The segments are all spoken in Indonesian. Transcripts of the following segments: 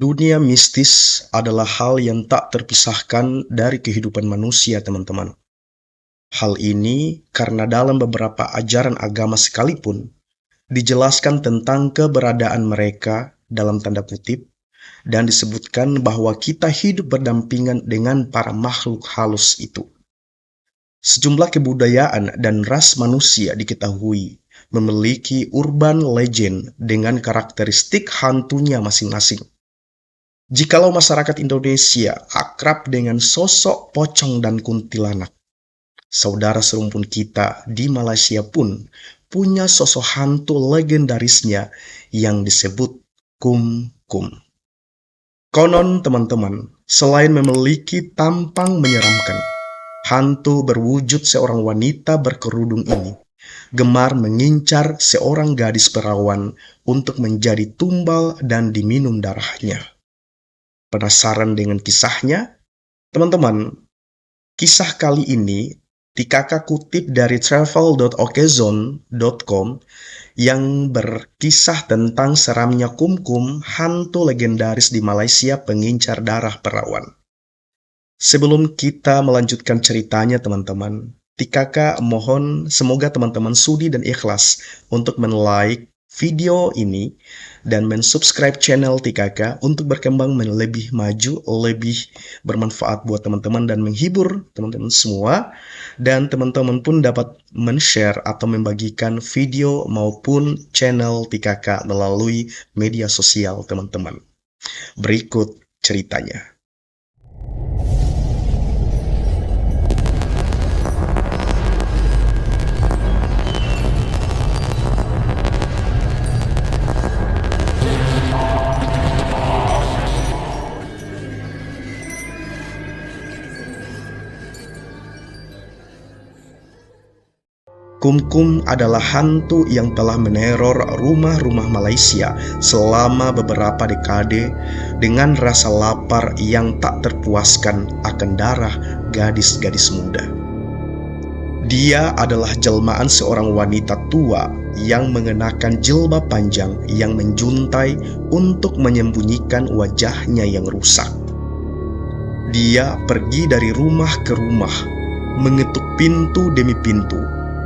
Dunia mistis adalah hal yang tak terpisahkan dari kehidupan manusia, teman-teman. Hal ini karena dalam beberapa ajaran agama sekalipun dijelaskan tentang keberadaan mereka dalam tanda kutip dan disebutkan bahwa kita hidup berdampingan dengan para makhluk halus itu. Sejumlah kebudayaan dan ras manusia diketahui memiliki urban legend dengan karakteristik hantunya masing-masing. Jikalau masyarakat Indonesia akrab dengan sosok pocong dan kuntilanak, saudara serumpun kita di Malaysia pun punya sosok hantu legendarisnya yang disebut Kum Kum. Konon teman-teman, selain memiliki tampang menyeramkan, hantu berwujud seorang wanita berkerudung ini gemar mengincar seorang gadis perawan untuk menjadi tumbal dan diminum darahnya. Penasaran dengan kisahnya? Teman-teman, kisah kali ini Tikaka kutip dari travel.okezone.com yang berkisah tentang seramnya Kum-Kum, hantu legendaris di Malaysia pengincar darah perawan. Sebelum kita melanjutkan ceritanya teman-teman, Tikaka mohon semoga teman-teman sudi dan ikhlas untuk men-like video ini dan men-subscribe channel Tikaka untuk berkembang lebih maju, lebih bermanfaat buat teman-teman dan menghibur teman-teman semua. Dan teman-teman pun dapat men-share atau membagikan video maupun channel Tikaka melalui media sosial teman-teman. Berikut ceritanya. Kum-Kum adalah hantu yang telah meneror rumah-rumah Malaysia selama beberapa dekade dengan rasa lapar yang tak terpuaskan akan darah gadis-gadis muda. Dia adalah jelmaan seorang wanita tua yang mengenakan jilbab panjang yang menjuntai untuk menyembunyikan wajahnya yang rusak. Dia pergi dari rumah ke rumah, mengetuk pintu demi pintu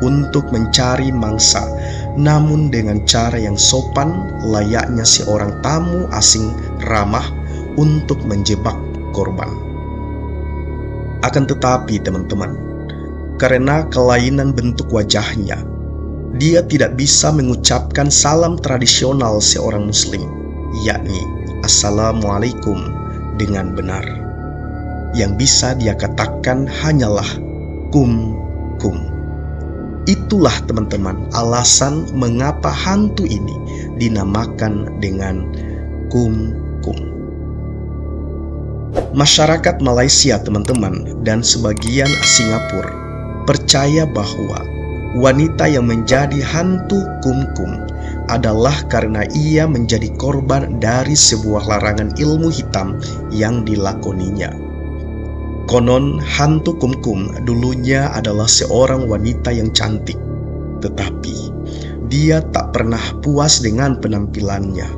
untuk mencari mangsa, namun dengan cara yang sopan layaknya seorang tamu asing ramah untuk menjebak korban. Akan tetapi teman-teman, karena kelainan bentuk wajahnya, dia tidak bisa mengucapkan salam tradisional seorang muslim, yakni Assalamualaikum dengan benar. Yang bisa dia katakan hanyalah Kum Kum. Itulah teman-teman alasan mengapa hantu ini dinamakan dengan Kum Kum. Masyarakat Malaysia teman-teman dan sebagian Singapura percaya bahwa wanita yang menjadi hantu Kum Kum adalah karena ia menjadi korban dari sebuah larangan ilmu hitam yang dilakoninya. Konon hantu Kum-Kum dulunya adalah seorang wanita yang cantik, tetapi dia tak pernah puas dengan penampilannya.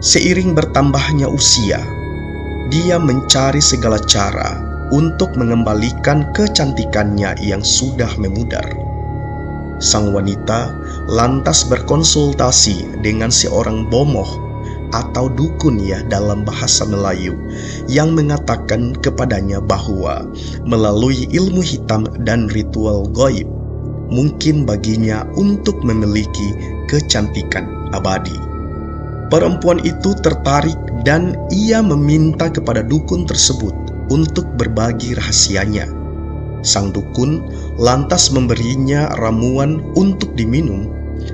Seiring bertambahnya usia, dia mencari segala cara untuk mengembalikan kecantikannya yang sudah memudar. Sang wanita lantas berkonsultasi dengan seorang bomoh atau dukun ya dalam bahasa Melayu yang mengatakan kepadanya bahwa melalui ilmu hitam dan ritual gaib mungkin baginya untuk memiliki kecantikan abadi. Perempuan itu tertarik dan ia meminta kepada dukun tersebut untuk berbagi rahasianya. Sang dukun lantas memberinya ramuan untuk diminum,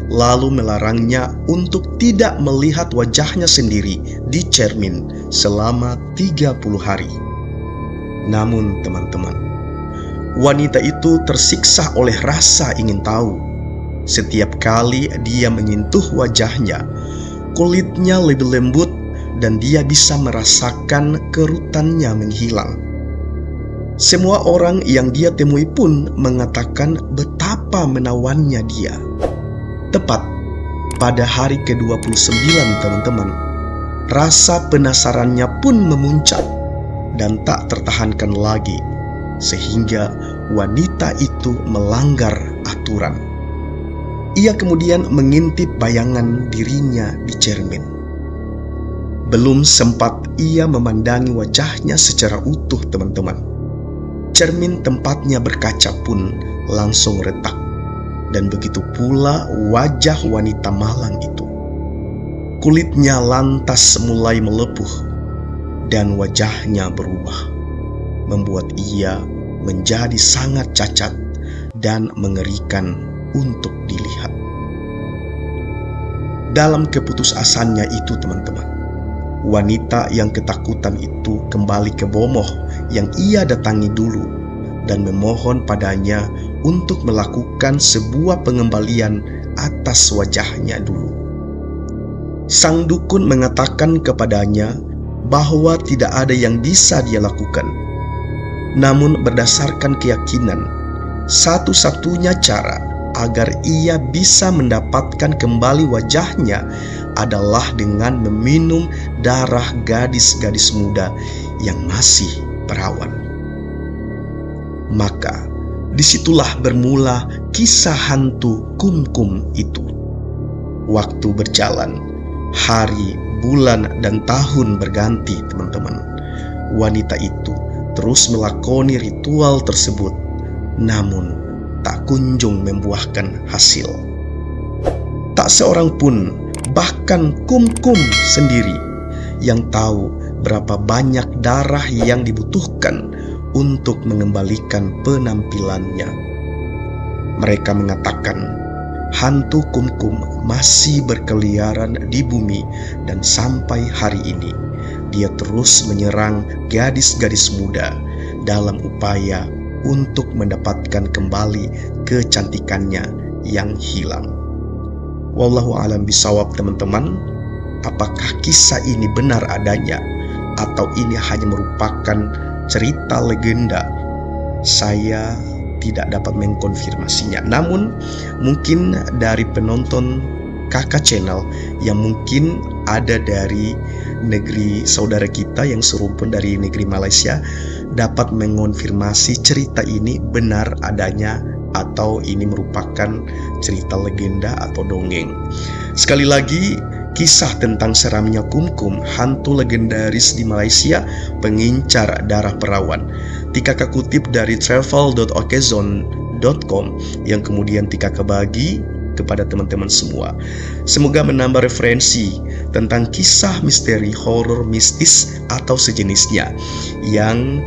lalu melarangnya untuk tidak melihat wajahnya sendiri di cermin selama 30 hari. Namun teman-teman, wanita itu tersiksa oleh rasa ingin tahu. Setiap kali dia menyentuh wajahnya, kulitnya lebih lembut dan dia bisa merasakan kerutannya menghilang. Semua orang yang dia temui pun mengatakan betapa menawannya dia. Tepat pada hari ke-29 teman-teman, Rasa penasarannya pun memuncak dan tak tertahankan lagi, sehingga wanita itu melanggar aturan. Ia kemudian mengintip bayangan dirinya di cermin. Belum sempat ia memandangi wajahnya secara utuh, teman-teman, cermin tempatnya berkaca pun langsung retak, dan begitu pula wajah wanita malang itu. Kulitnya lantas mulai melepuh dan wajahnya berubah, membuat ia menjadi sangat cacat dan mengerikan untuk dilihat. Dalam keputusasaannya itu, teman-teman, wanita yang ketakutan itu kembali ke bomoh yang ia datangi dulu dan memohon padanya untuk melakukan sebuah pengembalian atas wajahnya dulu. Sang dukun mengatakan kepadanya bahwa tidak ada yang bisa dia lakukan. Namun berdasarkan keyakinan, satu-satunya cara agar ia bisa mendapatkan kembali wajahnya adalah dengan meminum darah gadis-gadis muda yang masih perawan. Maka disitulah bermula kisah hantu Kumkum itu. Waktu berjalan, hari, bulan, dan tahun berganti, teman-teman. Wanita itu terus melakoni ritual tersebut, namun tak kunjung membuahkan hasil. Tak seorang pun, bahkan Kumkum sendiri, yang tahu berapa banyak darah yang dibutuhkan untuk mengembalikan penampilannya. Mereka mengatakan hantu Kumkum masih berkeliaran di bumi, dan sampai hari ini dia terus menyerang gadis-gadis muda dalam upaya untuk mendapatkan kembali kecantikannya yang hilang. Wallahu a'lam bishawab, teman-teman. Apakah kisah ini benar adanya atau ini hanya merupakan cerita legenda? Saya tidak dapat mengkonfirmasinya. Namun mungkin dari penonton Kakak Channel yang mungkin ada dari negeri saudara kita yang serumpun dari negeri Malaysia dapat mengonfirmasi cerita ini benar adanya atau ini merupakan cerita legenda atau dongeng. Sekali lagi, kisah tentang seramnya Kumkum, hantu legendaris di Malaysia, pengincar darah perawan. Tika kutip dari travel.okezone.com yang kemudian Tika bagi kepada teman-teman semua. Semoga menambah referensi tentang kisah misteri, horor, mistis, atau sejenisnya yang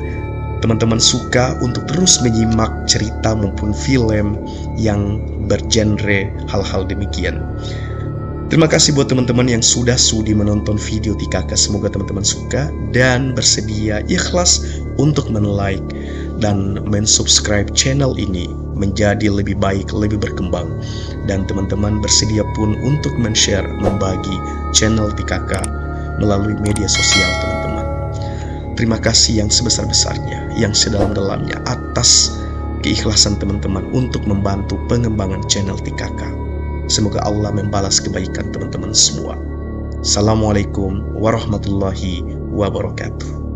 teman-teman suka untuk terus menyimak cerita maupun film yang bergenre hal-hal demikian. Terima kasih buat teman-teman yang sudah sudi menonton video Tika. Semoga teman-teman suka dan bersedia ikhlas untuk men-like dan men-subscribe channel ini menjadi lebih baik, lebih berkembang. Dan teman-teman bersedia pun untuk men-share, membagi channel Tika melalui media sosial teman-teman. Terima kasih yang sebesar-besarnya, yang sedalam-dalamnya atas keikhlasan teman-teman untuk membantu pengembangan channel Tika. Semoga Allah membalas kebaikan teman-teman semua. Assalamualaikum warahmatullahi wabarakatuh.